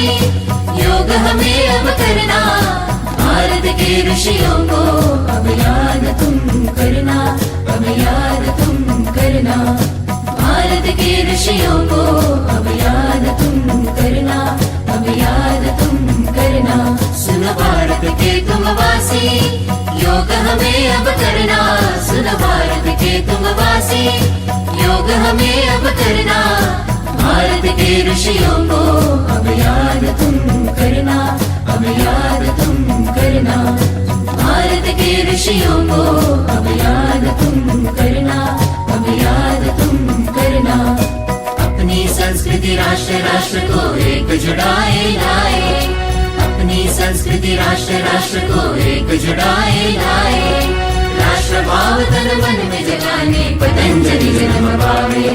वासी, योग हमें अब करना, भारत के ऋषियों को अब याद तुम करना, अब याद तुम करना, भारत के ऋषियों को अब याद तुम करना, अब याद तुम करना। सुनो भारत के तुम वासी, योग हमें अब करना, सुनो भारत के तुम वासी, योग हमें अब करना, भारत के ऋषियों को अब याद तुम करना, अब याद तुम करना, भारत के ऋषियों को अब याद तुम करना, अब याद तुम करना। अपनी संस्कृति राष्ट्र राष्ट्र को एक जुड़ाए लाए, अपनी संस्कृति राष्ट्र राष्ट्र को एक जुड़ाए लाए, राष्ट्र भाव तन मन में जगाने पतंजलि जन्म पावे,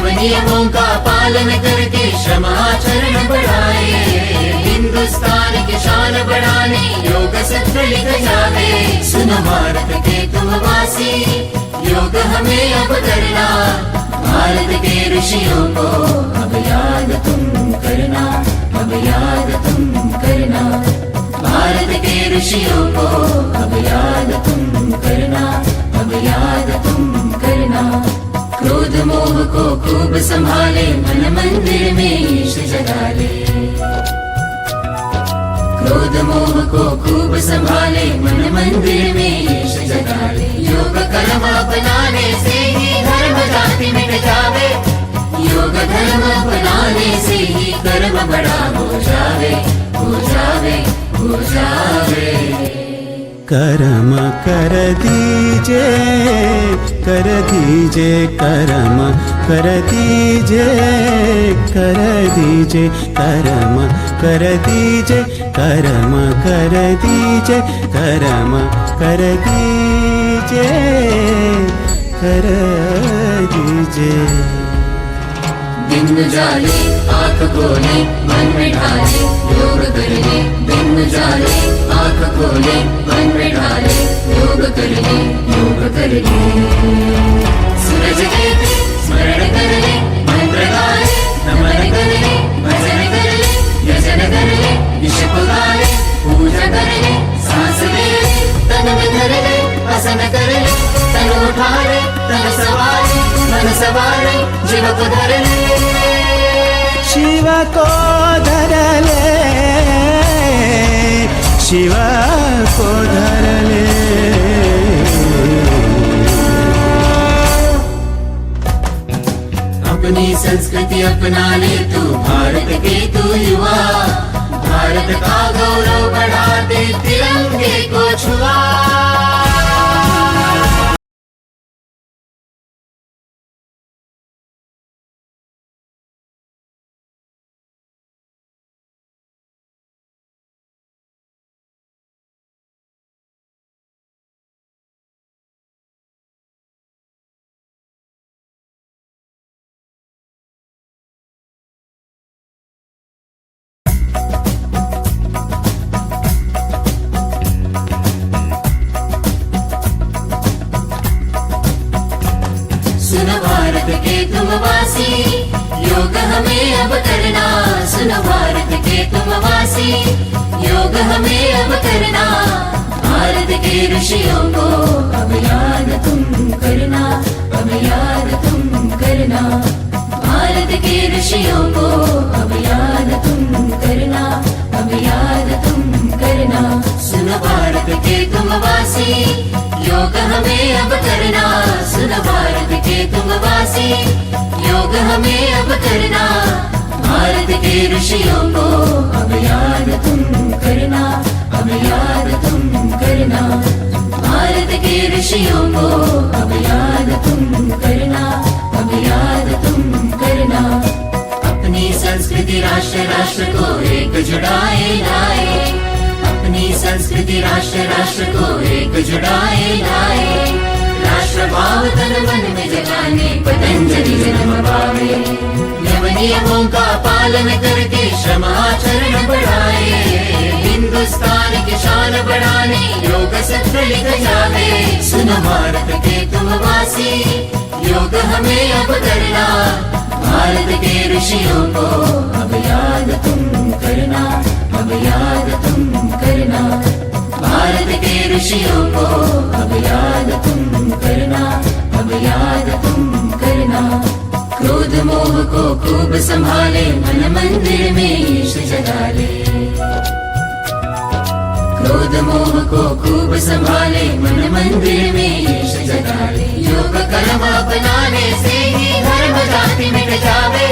नियमों का पालन करके क्षमाचरण बढ़ाए, हिंदुस्तान की शान बढ़ाने योग सूत्र लिख जावे। सुनो भारत के तुम वासी, योग हमें अब करना, भारत के ऋषियों को अब याद तुम करना, अब याद तुम करना, भारत के ऋषियों को अब याद तुम करना, अब याद तुम करना। क्रोध मोह को खूब संभाले, मन मंदिर में ईश जगा ले, क्रोध मोह को खूब संभाले, मन मंदिर में ईश जगा ले। योग कर्म अपनाने से ही धर्म जाति मिट जावे, योग धर्म अपनाने से ही कर्म बड़ा हो जावे, हो जावे, हो जावे। कर्म कर दीजे, कर दीजे कर्म कर दीजे, कर दीजे कर्म कर दीजे, कर्म कर दीजे, कर्म कर दीजे, कर दीजे। दिन जाले आँख खोले, मन में ढाले, योग कर ले, दिन जाले आँख खोले, मन में ढाले, योग कर ले, योग कर ले। सूरज देव स्मरण कर ले, मंत्र गा ले, नमन कर ले, भजन कर ले, यजन कर ले, ईश पुगा ले, पूजा कर ले, सांस ले ले, तन में धर ले, आसन कर ले, तन उठा ले, तन सवार मन सवार जीव को धर ले, शिव को धर ले, शिव को धर ले। अपनी संस्कृति अपना ले तू, भारत के तू युवा, भारत का गौरव बढ़ा दे, तिरंगे को छुआ। सुनो भारत के तुम वासी, योग हमें अब करना, सुनो भारत के तुम वासी, योग हमें अब करना, भारत के ऋषियों को अब याद तुम करना, अब याद तुम करना, भारत के ऋषियों को अब याद तुम करना, अब याद तुम करना। सुनो भारत के तुम वासी, योग हमें अब करना, सुनो भारत के तुम वासी, योग हमें अब करना, भारत के ऋषियों को अब याद तुम करना, अब याद तुम करना, भारत के ऋषियों को अब याद तुम करना, अब याद तुम करना। अपनी संस्कृति राष्ट्र राष्ट्र को एक जुड़ाए लाए, अपनी संस्कृति राष्ट्र राष्ट्र को एक जुड़ाए लाए, राष्ट्र भाव तन मन में जगाने पतंजलि जन्म पावे, नियमों का पालन करके क्षमाचरण बढ़ाए, हिंदुस्तान की शान बढ़ाने योग सूत्र लिख जावे। सुनो भारत के तुम वासी, योग हमें अब करना, भारत के ऋषियों को अब याद तुम संभाले मन मंदिर में ईश जगा ले। क्रोध मोह को खूब संभाले मन मंदिर में ईश जगा ले। योग कर्म अपनाने से ही धर्म जाति मिट जावे।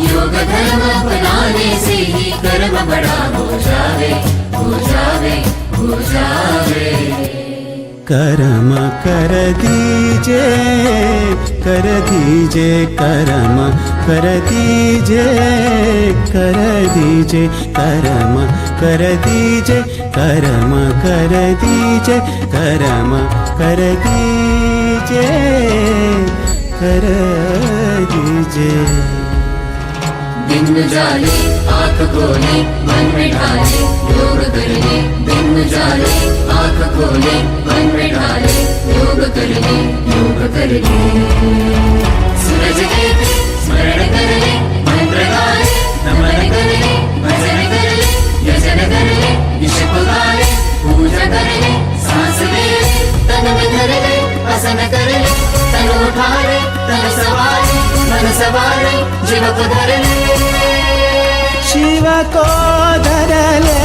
योग धर्म अपनाने से ही कर्म बड़ा हो जावे, हो जावे, हो जावे। कर्म कर दीजे कर्म कर दीजे कर्म कर दीजे कर्म कर दीजे दिन जाले आँख खोले मन में ढाले योग कर ले। दिन जाले आँख खोले मन में ढाले योग कर ले, योग कर ले। सूरज देव स्मरण कर ले, मंत्र गा ले, नमन कर ले, भजन कर ले, यजन कर ले, ईश गा ले, पूजा कर ले, सांस ले ले, तन में धर ले, आसन कर ले, तन उठा ले, तन सवारे, मन सवारे, जीव को धर ले। शिव को धर ले,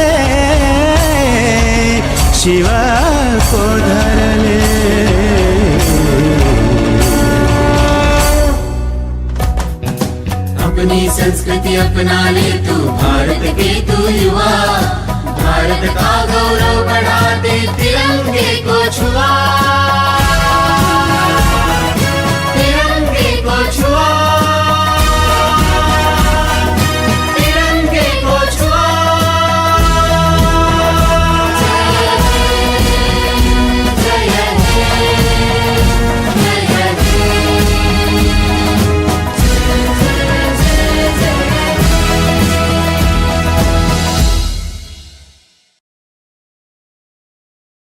शिव को धर ले। अपनी संस्कृति अपना ले तू, भारत के तू